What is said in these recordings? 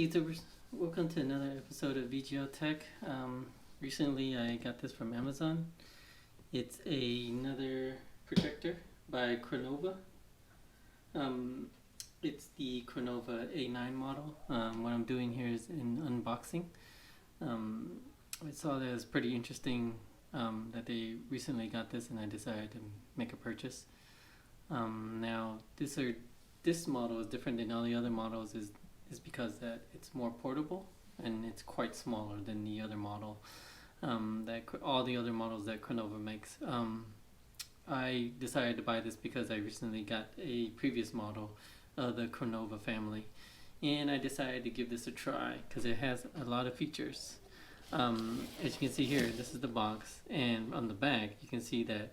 YouTubers, welcome to another episode of VGO Tech. Recently I got this from Amazon. It's another projector by Crenova. It's the Crenova A9 model. What I'm doing here is an unboxing. I saw that it was pretty interesting that they recently got this, and I decided to make a purchase. Now this model is different than all the other models is because that it's more portable and it's quite smaller than the other model all the other models that Crenova makes. I decided to buy this because I recently got a previous model of the Crenova family, and I decided to give this a try because it has a lot of features. As you can see here, this is the box, and on the back you can see that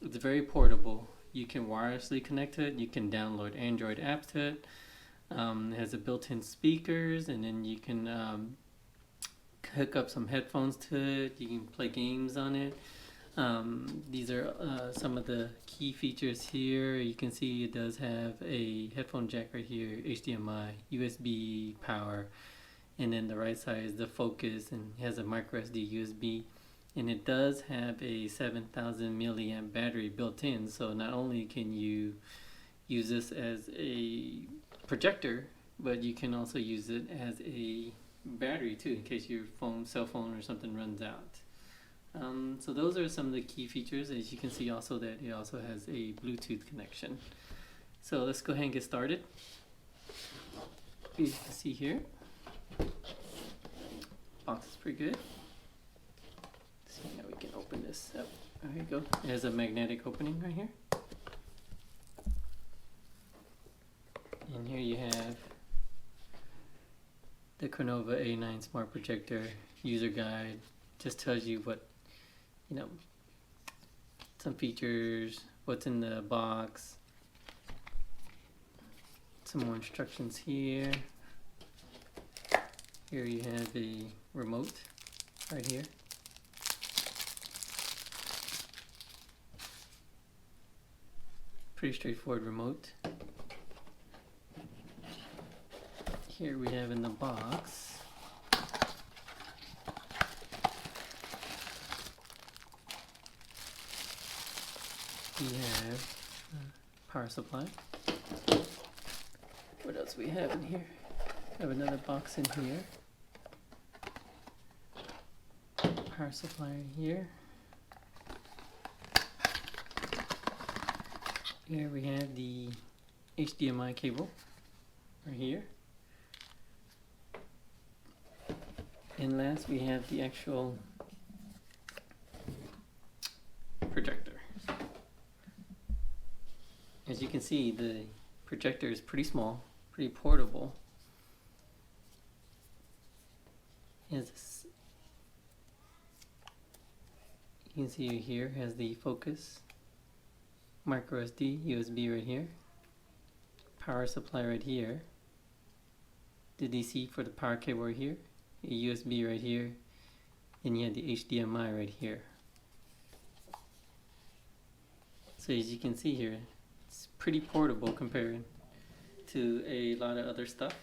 it's very portable. You can wirelessly connect to it. You can download Android apps to it. It has a built-in speakers, and then you can hook up some headphones to it. You can play games on it. These are some of the key features here. You can see it does have a headphone jack right here, HDMI, USB power, and then the right side is the focus, and it has a micro SD USB. And it does have a 7,000 milliamp battery built in, so not only can you use this as a projector, but you can also use it as a battery too, in case your cell phone or something runs out. So those are some of the key features. As you can see also that it also has a Bluetooth connection. So let's go ahead and get started. You can see here, box is pretty good. See how we can open this up. There you go. It has a magnetic opening right here. And here you have the Crenova A9 Smart Projector user guide. Just tells you what, some features, what's in the box, some more instructions here. Here you have a remote right here. Pretty straightforward remote. Here we have in the box we have power supply. What else we have in here? We have another box in here. Power supply here. Here we have the HDMI cable right here. And last we have the actual projector. As you can see, the projector is pretty small, pretty portable. You can see here has the focus, micro SD, USB right here, power supply right here, the DC for the power cable right here, a USB right here, and you have the HDMI right here. So as you can see here, it's pretty portable compared to a lot of other stuff.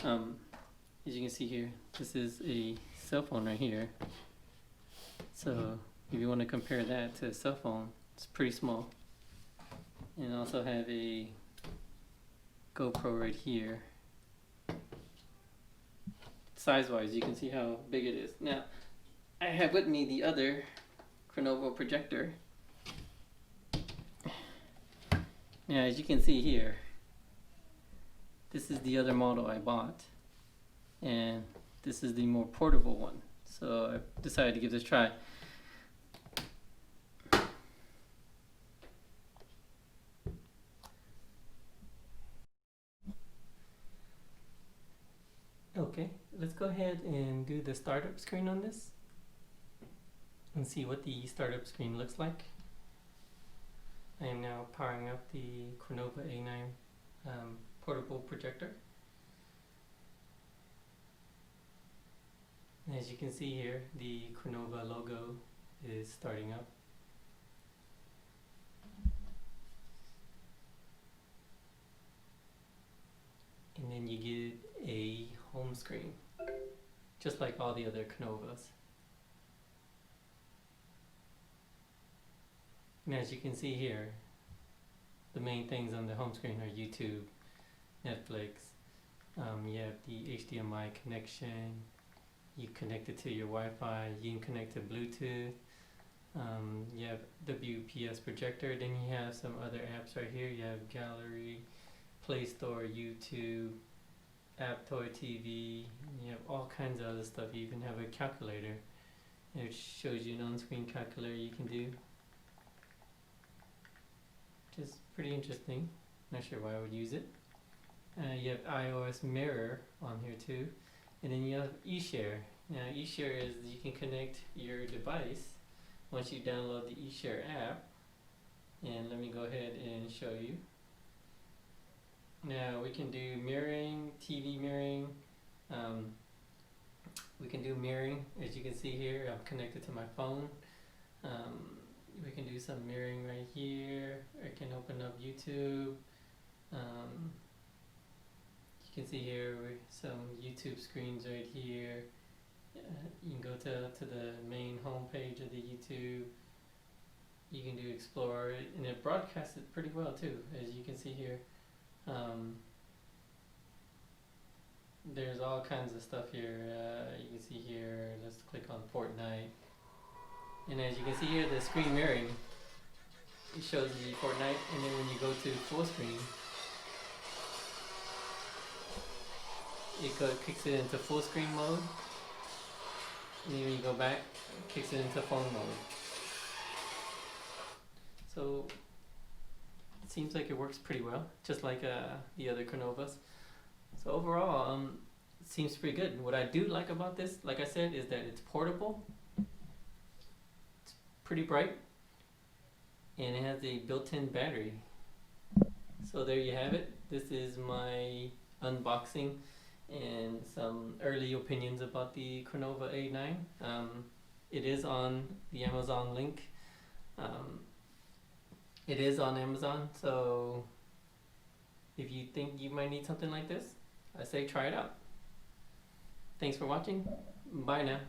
As you can see here, this is a cell phone right here. So if you want to compare that to a cell phone, it's pretty small. And also have a GoPro right here. Size-wise, you can see how big it is. Now, I have with me the other Crenova projector. Now, as you can see here, this is the other model I bought, and this is the more portable one. So I decided to give this a try. Okay, let's go ahead and do the startup screen on this and see what the startup screen looks like. I am now powering up the Crenova A9 portable projector. And as you can see here, the Crenova logo is starting up. And then you get a home screen, just like all the other Crenovas. And as you can see here, the main things on the home screen are YouTube, Netflix. You have the HDMI connection. You connect it to your Wi-Fi. You can connect to Bluetooth. You have WPS projector. Then you have some other apps right here. You have Gallery, Play Store, YouTube, App Toy TV. You have all kinds of other stuff. You even have a calculator, which shows you an on-screen calculator you can do. Which is pretty interesting. Not sure why I would use it. You have iOS Mirror on here too. And then you have eShare. Now eShare is you can connect your device once you download the eShare app. And let me go ahead and show you. Now we can do mirroring, TV mirroring. We can do mirroring, as you can see here. I'm connected to my phone. We can do some mirroring right here. I can open up YouTube. You can see here some YouTube screens right here. You can go to the main home page of the YouTube. You can do Explore, and it broadcasts it pretty well too, as you can see here. There's all kinds of stuff here. You can see here, let's click on Fortnite. And as you can see here, the screen mirroring, it shows the Fortnite, and then when you go to full screen, it kicks it into full screen mode, and then when you go back, it kicks it into phone mode. So it seems like it works pretty well, just like the other Crenovas. So overall, it seems pretty good. And what I do like about this, like I said, is that it's portable, it's pretty bright, and it has a built-in battery. So there you have it. This is my unboxing and some early opinions about the Crenova A9. It is on the Amazon link. It is on Amazon, so if you think you might need something like this, I say try it out. Thanks for watching. Bye now.